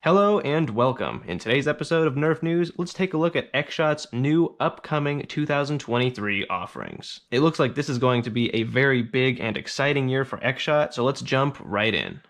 Hello and welcome. In today's episode of Nerf News, let's take a look at XShot's new upcoming 2023 offerings. It looks like this is going to be a very big and exciting year for XShot, so let's jump right in.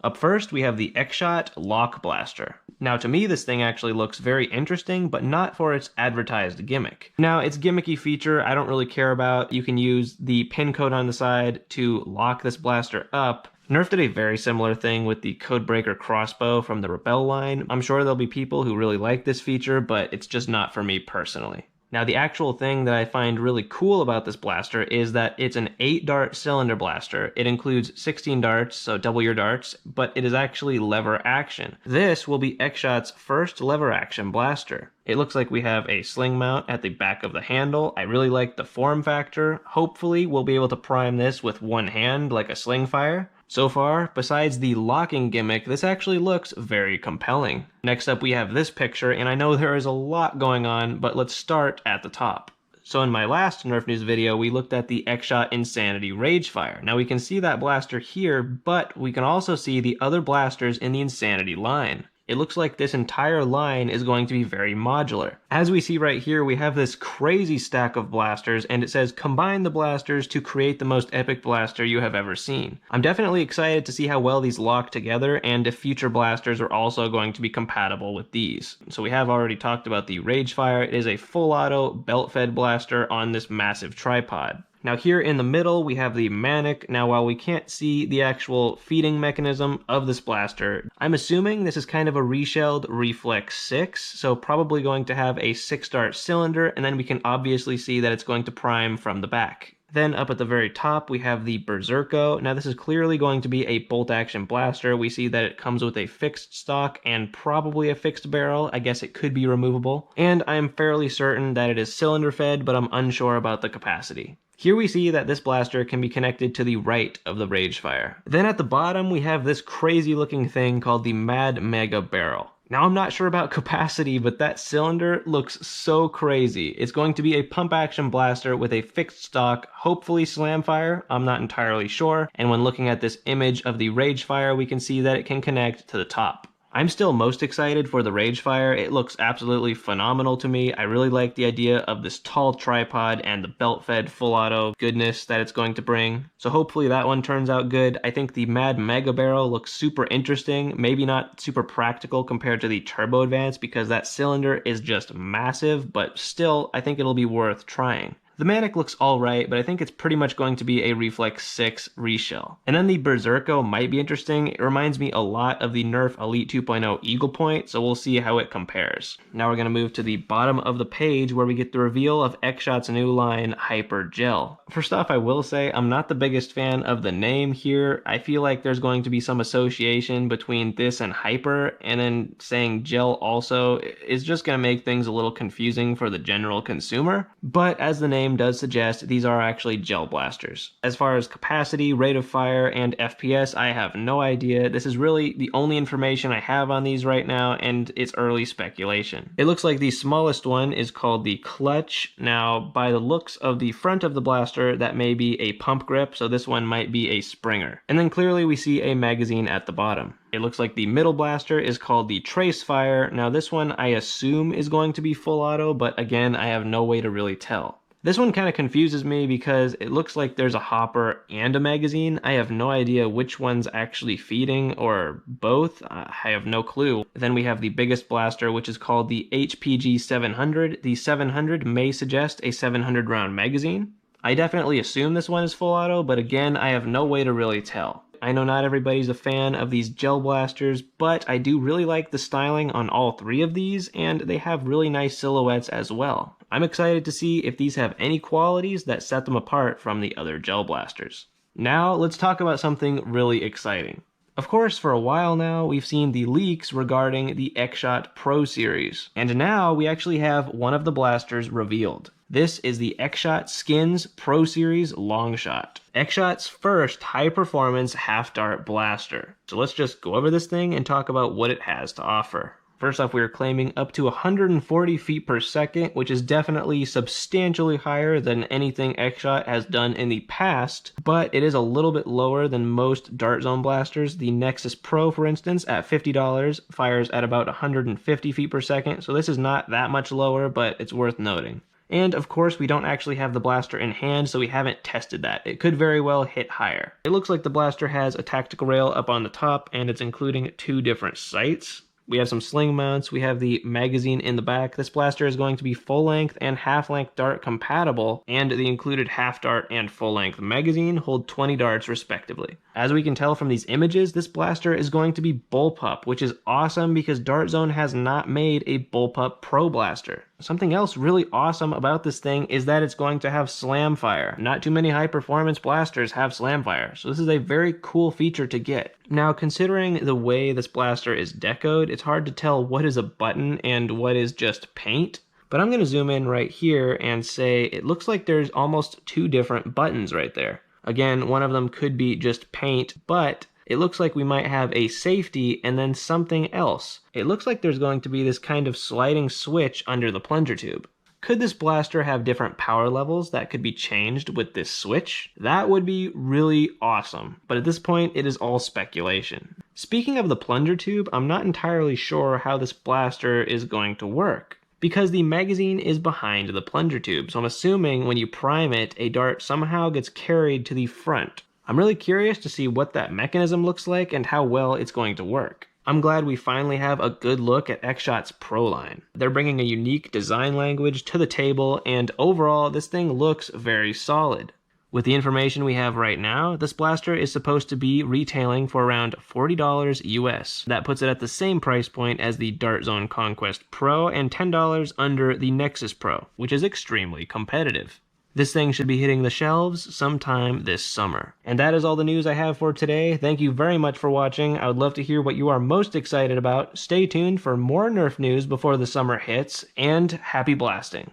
Up first, we have the XShot Lock Blaster. Now, to me, this thing actually looks very interesting, but not for its advertised gimmick. Now, its gimmicky feature I don't really care about. You can use the pin code on the side to lock this blaster up. Nerf did a very similar thing with the Codebreaker crossbow from the Rebel line. I'm sure there'll be people who really like this feature, but it's just not for me personally. Now, the actual thing that I find really cool about this blaster is that it's an 8-dart cylinder blaster. It includes 16 darts, so double your darts, but it is actually lever action. This will be XShot's first lever action blaster. It looks like we have a sling mount at the back of the handle. I really like the form factor. Hopefully, we'll be able to prime this with one hand like a sling fire. So far, besides the locking gimmick, this actually looks very compelling. Next up, we have this picture, and I know there is a lot going on, but let's start at the top. So in my last Nerf News video, we looked at the XShot Insanity Ragefire. Now we can see that blaster here, but we can also see the other blasters in the Insanity line. It looks like this entire line is going to be very modular. As we see right here, we have this crazy stack of blasters, and it says combine the blasters to create the most epic blaster you have ever seen. I'm definitely excited to see how well these lock together and if future blasters are also going to be compatible with these. So we have already talked about the Ragefire. It is a full auto belt-fed blaster on this massive tripod. Now here in the middle, we have the Manic. Now while we can't see the actual feeding mechanism of this blaster, I'm assuming this is kind of a reshelled Reflex 6, so probably going to have a 6-dart cylinder, and then we can obviously see that it's going to prime from the back. Then up at the very top, we have the Berserko. Now this is clearly going to be a bolt-action blaster. We see that it comes with a fixed stock and probably a fixed barrel. I guess it could be removable. And I'm fairly certain that it is cylinder-fed, but I'm unsure about the capacity. Here we see that this blaster can be connected to the right of the Ragefire. Then at the bottom, we have this crazy looking thing called the Mad Mega Barrel. Now I'm not sure about capacity, but that cylinder looks so crazy. It's going to be a pump action blaster with a fixed stock, hopefully slamfire, I'm not entirely sure. And when looking at this image of the Ragefire, we can see that it can connect to the top. I'm still most excited for the Ragefire. It looks absolutely phenomenal to me. I really like the idea of this tall tripod and the belt-fed full auto goodness that it's going to bring. So hopefully that one turns out good. I think the Mad Mega Barrel looks super interesting, maybe not super practical compared to the Turbo Advance because that cylinder is just massive, but still I think it'll be worth trying. The Manic looks alright, but I think it's pretty much going to be a Reflex 6 reshell. And then the Berserko might be interesting. It reminds me a lot of the Nerf Elite 2.0 Eagle Point, so we'll see how it compares. Now we're going to move to the bottom of the page where we get the reveal of XShot's new line, Hyper Gel. First off, I will say I'm not the biggest fan of the name here. I feel like there's going to be some association between this and Hyper, and then saying Gel also is just going to make things a little confusing for the general consumer. But as the name does suggest, these are actually gel blasters. As far as capacity, rate of fire, and FPS, I have no idea. This is really the only information I have on these right now, and it's early speculation. It looks like the smallest one is called the Clutch. Now, by the looks of the front of the blaster, that may be a pump grip, so this one might be a Springer. And then clearly we see a magazine at the bottom. It looks like the middle blaster is called the Trace Fire. Now this one I assume is going to be full auto, but again, I have no way to really tell. This one kind of confuses me because it looks like there's a hopper and a magazine. I have no idea which one's actually feeding or both. I have no clue. Then we have the biggest blaster, which is called the HPG 700. The 700 may suggest a 700 round magazine. I definitely assume this one is full auto, but again, I have no way to really tell. I know not everybody's a fan of these gel blasters, but I do really like the styling on all three of these, and they have really nice silhouettes as well. I'm excited to see if these have any qualities that set them apart from the other gel blasters. Now, let's talk about something really exciting. Of course, for a while now, we've seen the leaks regarding the XShot Pro series, and now we actually have one of the blasters revealed. This is the XShot Skins Pro Series Longshot, XShot's first high-performance half-dart blaster. So let's just go over this thing and talk about what it has to offer. First off, we are claiming up to 140 feet per second, which is definitely substantially higher than anything XShot has done in the past, but it is a little bit lower than most dart zone blasters. The Nexus Pro, for instance, at $50, fires at about 150 feet per second, so this is not that much lower, but it's worth noting. And of course, we don't actually have the blaster in hand, so we haven't tested that. It could very well hit higher. It looks like the blaster has a tactical rail up on the top, and it's including 2 different sights. We have some sling mounts, we have the magazine in the back. This blaster is going to be full-length and half-length dart compatible, and the included half-dart and full-length magazine hold 20 darts respectively. As we can tell from these images, this blaster is going to be bullpup, which is awesome because Dart Zone has not made a bullpup pro blaster. Something else really awesome about this thing is that it's going to have slam fire. Not too many high-performance blasters have slam fire, so this is a very cool feature to get. Now, considering the way this blaster is decoed, it's hard to tell what is a button and what is just paint. But I'm going to zoom in right here and say it looks like there's almost 2 different buttons right there. Again, one of them could be just paint, but it looks like we might have a safety and then something else. It looks like there's going to be this kind of sliding switch under the plunger tube. Could this blaster have different power levels that could be changed with this switch? That would be really awesome, but at this point it is all speculation. Speaking of the plunger tube, I'm not entirely sure how this blaster is going to work, because the magazine is behind the plunger tube, so I'm assuming when you prime it, a dart somehow gets carried to the front. I'm really curious to see what that mechanism looks like and how well it's going to work. I'm glad we finally have a good look at XShot's Pro line. They're bringing a unique design language to the table, and overall, this thing looks very solid. With the information we have right now, this blaster is supposed to be retailing for around $40 US. That puts it at the same price point as the Dart Zone Conquest Pro and $10 under the Nexus Pro, which is extremely competitive. This thing should be hitting the shelves sometime this summer. And that is all the news I have for today. Thank you very much for watching. I would love to hear what you are most excited about. Stay tuned for more Nerf news before the summer hits, and happy blasting.